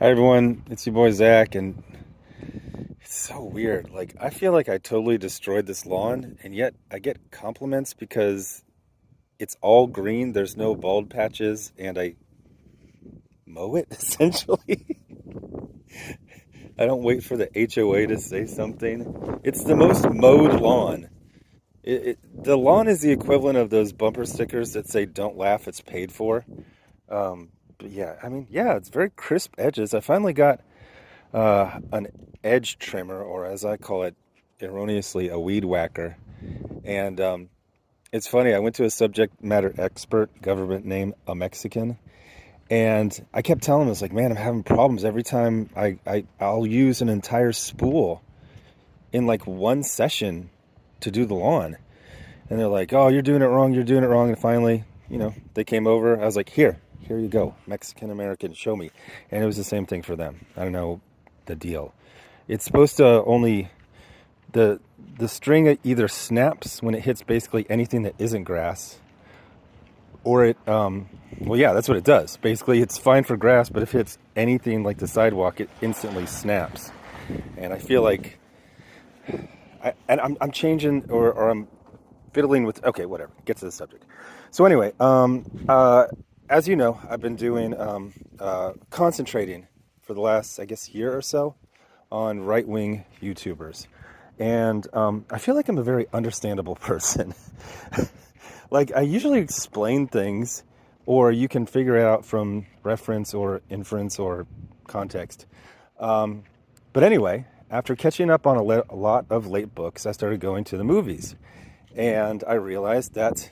Hi everyone, it's your boy Zach, and it's so weird. Like, I feel like I totally destroyed this lawn, and yet I get compliments because it's all green, there's no bald patches, and I mow it essentially. I don't wait for the HOA to say something. It's the most mowed lawn. The lawn is the equivalent of those bumper stickers that say "Don't laugh, it's paid for." But yeah, I mean, yeah, it's very crisp edges. I finally got an edge trimmer, or as I call it erroneously, a weed whacker. And it's funny, I went to a subject matter expert, government name, a Mexican, and I kept telling him, I was like, man, I'm having problems every time I'll use an entire spool in like one session to do the lawn. And they're like, oh, you're doing it wrong, you're doing it wrong. And finally, they came over. I was like, here you go, Mexican American, show me. And it was the same thing for them. I don't know the deal. It's supposed to only the the string either snaps when it hits basically anything that isn't grass, or it well, yeah, that's what it does. Basically, it's fine for grass, but if it's anything like the sidewalk, it instantly snaps. And I feel like I'm changing, or I'm fiddling with. Okay, whatever. Get to the subject. So anyway, as you know, I've been doing concentrating for the last, I guess, year or so on right-wing YouTubers. And I feel like I'm a very understandable person. Like, I usually explain things, or you can figure it out from reference or inference or context. But anyway, after catching up on a lot of late books, I started going to the movies. And I realized that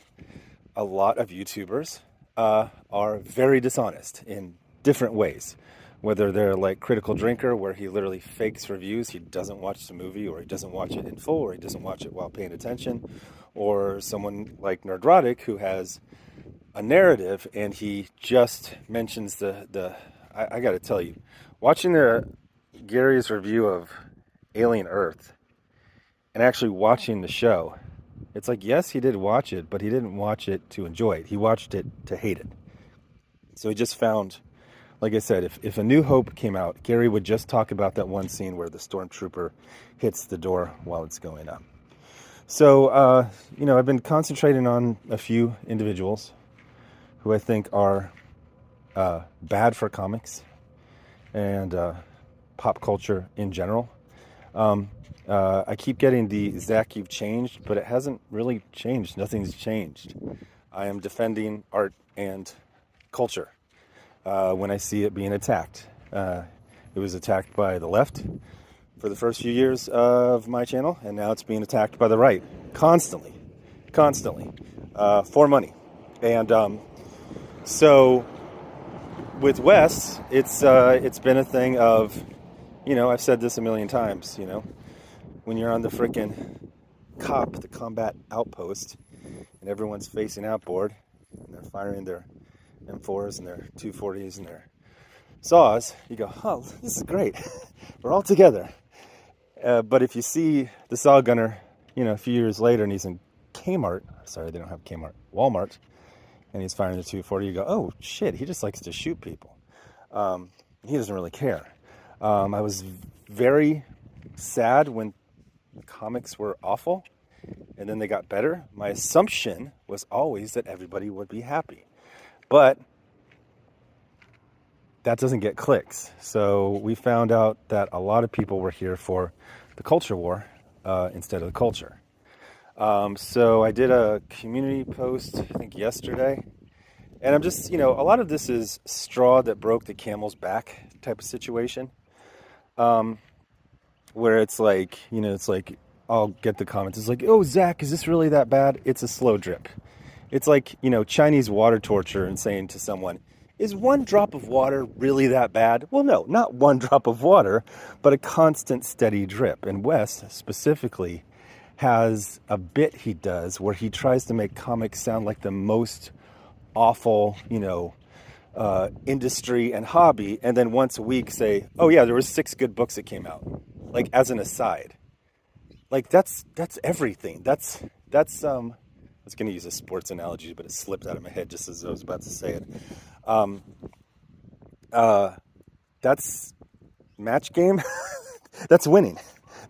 a lot of YouTubers are very dishonest in different ways. Whether they're like Critical Drinker, where he literally fakes reviews, he doesn't watch the movie, or he doesn't watch it in full, or he doesn't watch it while paying attention, or someone like Nerdrotic, who has a narrative and he just mentions I got to tell you, watching Gary's review of Alien Earth and actually watching the show, it's like, yes, he did watch it, but he didn't watch it to enjoy it. He watched it to hate it. So he just found, like I said, if A New Hope came out, Gary would just talk about that one scene where the stormtrooper hits the door while it's going up. So, I've been concentrating on a few individuals who I think are bad for comics and pop culture in general. I keep getting the Zach, you've changed, but it hasn't really changed. Nothing's changed. I am defending art and culture when I see it being attacked. It was attacked by the left for the first few years of my channel, and now it's being attacked by the right constantly, for money. And so with Wes, it's been a thing of, I've said this a million times, when you're on the frickin' the combat outpost, and everyone's facing outboard, and they're firing their M4s and their 240s and their saws, you go, oh, this is great. We're all together. But if you see the saw gunner, a few years later, and he's in Kmart, sorry, they don't have Kmart, Walmart, and he's firing the 240, you go, oh, shit, he just likes to shoot people. He doesn't really care. I was very sad when comics were awful, and then they got better. My assumption was always that everybody would be happy. But that doesn't get clicks. So we found out that a lot of people were here for the culture war instead of the culture. So I did a community post, I think yesterday, and I'm just, a lot of this is straw that broke the camel's back type of situation, where it's like, I'll get the comments. It's like, oh, Zach, is this really that bad? It's a slow drip. It's like, Chinese water torture and saying to someone, is one drop of water really that bad? Well, no, not one drop of water, but a constant steady drip. And Wes specifically has a bit he does where he tries to make comics sound like the most awful, industry and hobby, and then once a week say, oh yeah, there was 6 good books that came out, like as an aside. Like that's everything. That's I was going to use a sports analogy, but it slipped out of my head just as I was about to say it. that's match game. That's winning.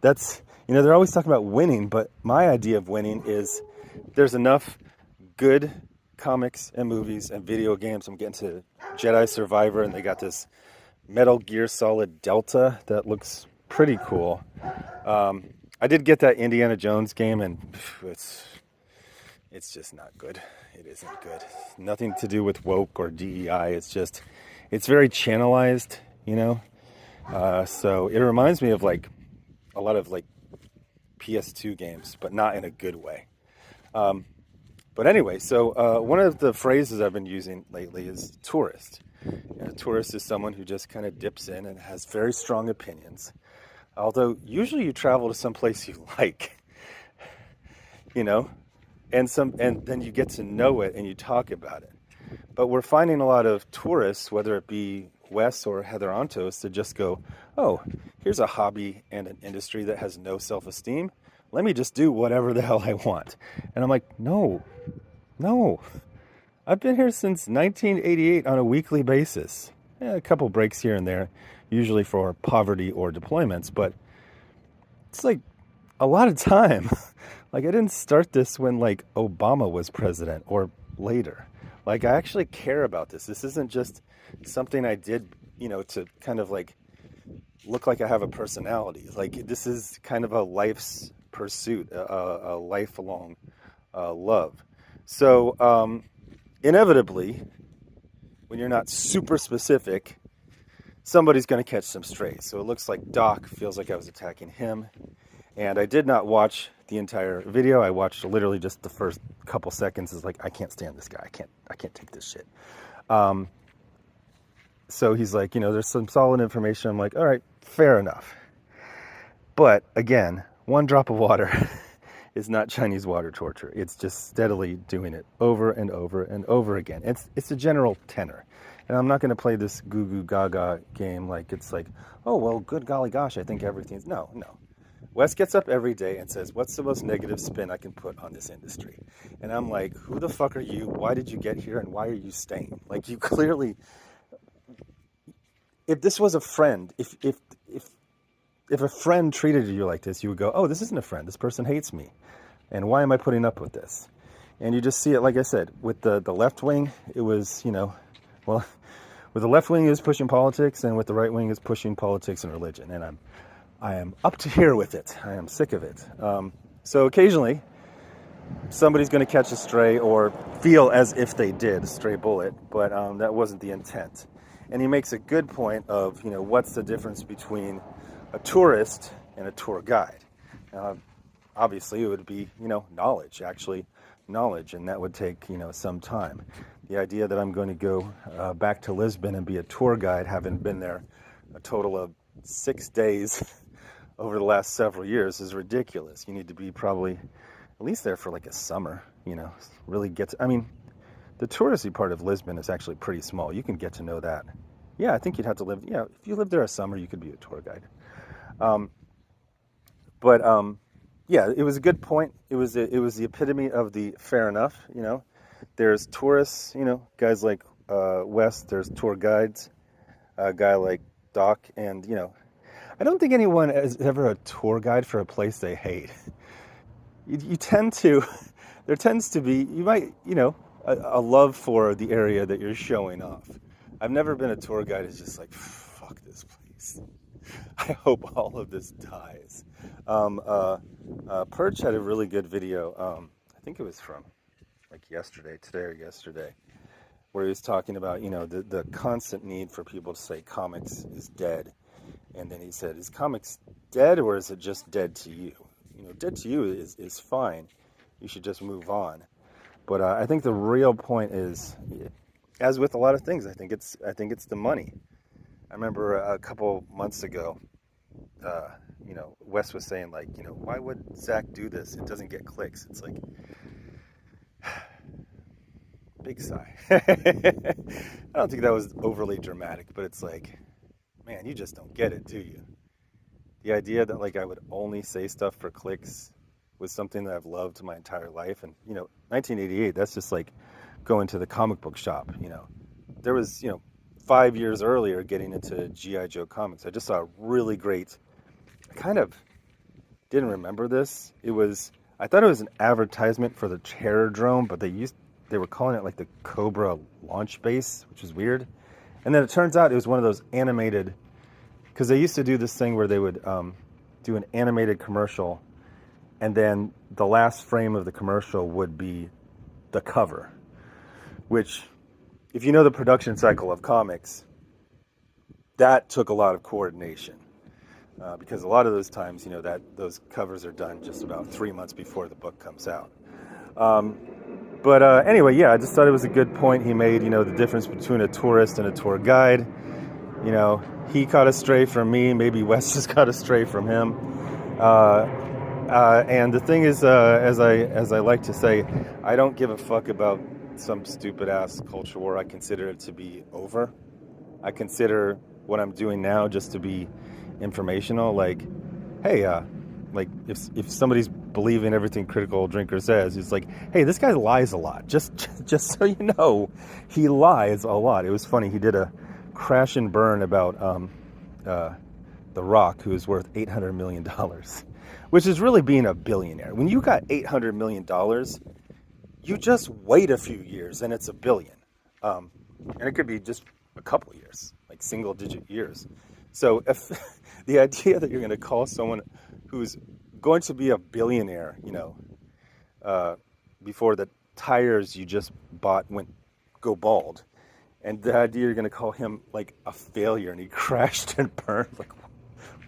That's, they're always talking about winning, but my idea of winning is there's enough good comics and movies and video games. I'm getting to Jedi Survivor, and they got this Metal Gear Solid Delta that looks pretty cool. I did get that Indiana Jones game, and it's just not good. It isn't good. Nothing to do with woke or DEI. It's very channelized, so it reminds me of like a lot of like PS2 games, but not in a good way. But anyway, so one of the phrases I've been using lately is tourist. A tourist is someone who just kind of dips in and has very strong opinions. Although usually you travel to some place you like, and then you get to know it and you talk about it. But we're finding a lot of tourists, whether it be Wes or Heather Ontos, to just go, oh, here's a hobby and an industry that has no self-esteem. Let me just do whatever the hell I want. And I'm like, no. I've been here since 1988 on a weekly basis. A couple breaks here and there, usually for poverty or deployments, but it's like a lot of time. Like, I didn't start this when like Obama was president or later. Like, I actually care about this. This isn't just something I did, to kind of like look like I have a personality. Like, this is kind of a life's pursuit, a lifelong love. So inevitably, when you're not super specific, somebody's going to catch some strays. So it looks like Doc feels like I was attacking him. And I did not watch the entire video. I watched literally just the first couple seconds. It's like, I can't stand this guy. I can't take this shit. So he's like, there's some solid information. I'm like, all right, fair enough. But again, one drop of water is not Chinese water torture. It's just steadily doing it over and over and over again. It's a general tenor. And I'm not going to play this goo goo gaga game like it's like, oh, well, good golly gosh, I think everything's... No. Wes gets up every day and says, what's the most negative spin I can put on this industry? And I'm like, who the fuck are you? Why did you get here? And why are you staying? Like, you clearly... If this was a friend, if a friend treated you like this, you would go, oh, this isn't a friend. This person hates me. And why am I putting up with this? And you just see it, like I said, with the left wing, it was, with the left wing is pushing politics, and with the right wing is pushing politics and religion. And I am up to here with it. I am sick of it. So occasionally, somebody's going to catch a stray or feel as if they did, a stray bullet, but that wasn't the intent. And he makes a good point of, what's the difference between a tourist and a tour guide? Obviously, it would be, knowledge, and that would take, some time. The idea that I'm going to go back to Lisbon and be a tour guide, having been there a total of 6 days over the last several years, is ridiculous. You need to be probably at least there for like a summer, really get to... the touristy part of Lisbon is actually pretty small. You can get to know that. Yeah, I think you'd have to live... Yeah, if you lived there a summer, you could be a tour guide. Yeah, it was a good point. It was the epitome of the fair enough, There's tourists, guys like Wes. There's tour guides, a guy like Doc. And, I don't think anyone is ever a tour guide for a place they hate. You tend to... There tends to be... You might, a love for the area that you're showing off. I've never been a tour guide who's just like, fuck this place. I hope all of this dies. Perch had a really good video. I think it was from like today or yesterday, where he was talking about, the constant need for people to say comics is dead. And then he said, is comics dead, or is it just dead to you? Dead to you is fine. You should just move on. But I think the real point is, as with a lot of things, I think it's the money. I remember a couple months ago, Wes was saying, like, why would Zach do this? It doesn't get clicks. It's like, big sigh. I don't think that was overly dramatic, but it's like, man, you just don't get it, do you? The idea that, like, I would only say stuff for clicks was something that I've loved my entire life. And, 1988, that's just like going to the comic book shop, There was, 5 years earlier getting into G.I. Joe comics. I just saw a really great, I kind of didn't remember this. I thought it was an advertisement for the Terrordrome, but they were calling it like the Cobra launch base, which is weird. And then it turns out it was one of those animated, because they used to do this thing where they would do an animated commercial, and then the last frame of the commercial would be the cover, which, if you know the production cycle of comics, that took a lot of coordination. Because a lot of those times, those covers are done just about 3 months before the book comes out. But anyway, yeah, I just thought it was a good point he made, the difference between a tourist and a tour guide. He caught a stray from me, maybe Wes just caught a stray from him. And the thing is, as I like to say, I don't give a fuck about some stupid-ass culture war. I consider it to be over. I consider what I'm doing now just to be informational. Like, hey, like if somebody's believing everything Critical Drinker says, it's like, hey, this guy lies a lot. Just so you know, he lies a lot. It was funny. He did a crash and burn about The Rock, who is worth $800 million, which is really being a billionaire. When you got $800 million, you just wait a few years and it's a billion. And it could be just a couple years, like single-digit years. So if the idea that you're going to call someone who's going to be a billionaire, before the tires you just bought go bald, and the idea you're going to call him like a failure and he crashed and burned, like,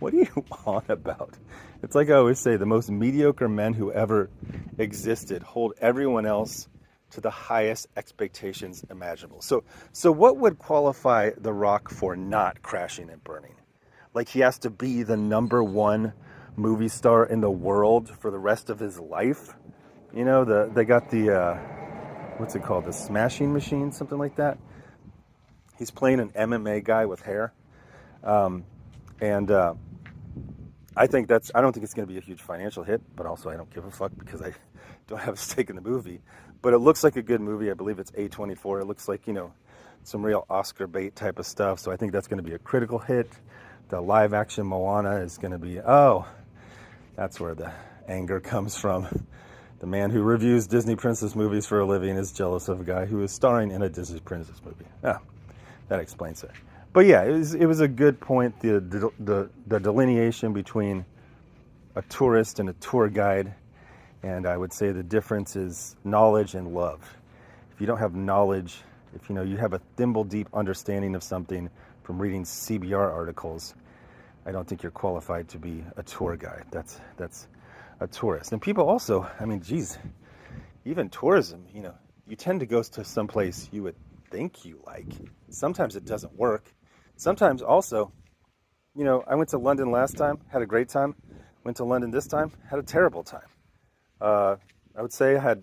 what are you on about? It's like I always say, the most mediocre men who ever existed hold everyone else to the highest expectations imaginable. So what would qualify The Rock for not crashing and burning? Like, he has to be the #1 movie star in the world for the rest of his life? They got the, what's it called? The Smashing Machine, something like that. He's playing an MMA guy with hair. I think I don't think it's going to be a huge financial hit, but also I don't give a fuck because I don't have a stake in the movie. But it looks like a good movie. I believe it's A24. It looks like, some real Oscar bait type of stuff. So I think that's going to be a critical hit. The live action Moana is going to be, that's where the anger comes from. The man who reviews Disney princess movies for a living is jealous of a guy who is starring in a Disney princess movie. That explains it. But yeah, it was a good point, the delineation between a tourist and a tour guide. And I would say the difference is knowledge and love. If you don't have knowledge, if you have a thimble-deep understanding of something from reading CBR articles, I don't think you're qualified to be a tour guide. That's a tourist. And people also, even tourism, you tend to go to some place you would think you like. Sometimes it doesn't work. Sometimes also, I went to London last time, had a great time. Went to London this time, had a terrible time. I would say I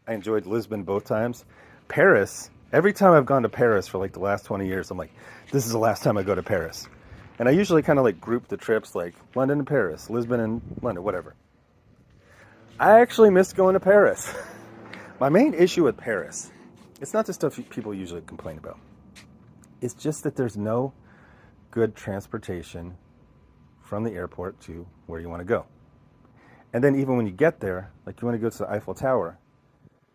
enjoyed Lisbon both times. Paris, every time I've gone to Paris for like the last 20 years, I'm like, this is the last time I go to Paris. And I usually kind of like group the trips like London and Paris, Lisbon and London, whatever. I actually missed going to Paris. My main issue with Paris, it's not the stuff people usually complain about. It's just that there's no good transportation from the airport to where you want to go. And then even when you get there, like you want to go to the Eiffel Tower,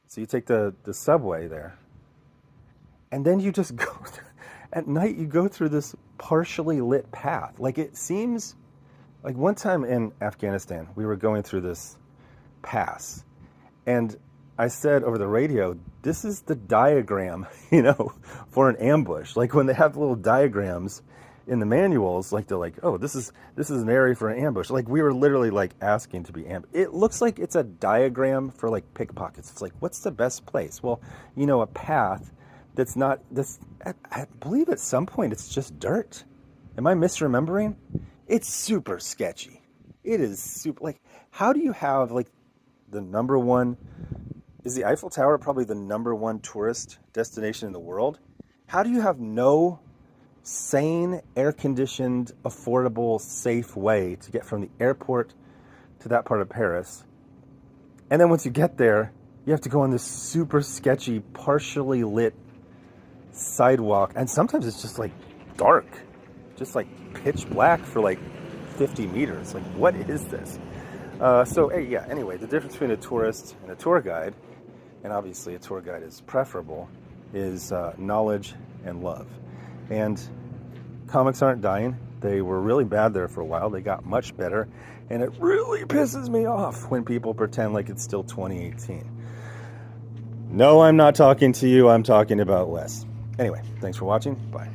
so you take the subway there, and then you just go, at night you go through this partially lit path. Like, it seems, like one time in Afghanistan, we were going through this pass, and I said over the radio, this is the diagram, for an ambush. Like when they have little diagrams in the manuals, like they're like, oh, this is an area for an ambush. Like we were literally like asking to be ambushed. It looks like it's a diagram for like pickpockets. It's like, what's the best place? Well, a path that's not this. I believe at some point it's just dirt. Am I misremembering? It's super sketchy. It is super. Like, how do you have like the #1? Is the Eiffel Tower probably the #1 tourist destination in the world? How do you have no sane, air-conditioned, affordable, safe way to get from the airport to that part of Paris? And then once you get there, you have to go on this super sketchy, partially lit sidewalk, and sometimes it's just like dark, just like pitch black for like 50 meters. Like, what is this? So, hey, yeah, anyway, the difference between a tourist and a tour guide, and obviously a tour guide is preferable, is knowledge and love. And comics aren't dying. They were really bad there for a while. They got much better. And it really pisses me off when people pretend like it's still 2018. No, I'm not talking to you. I'm talking about Wes. Anyway, thanks for watching. Bye.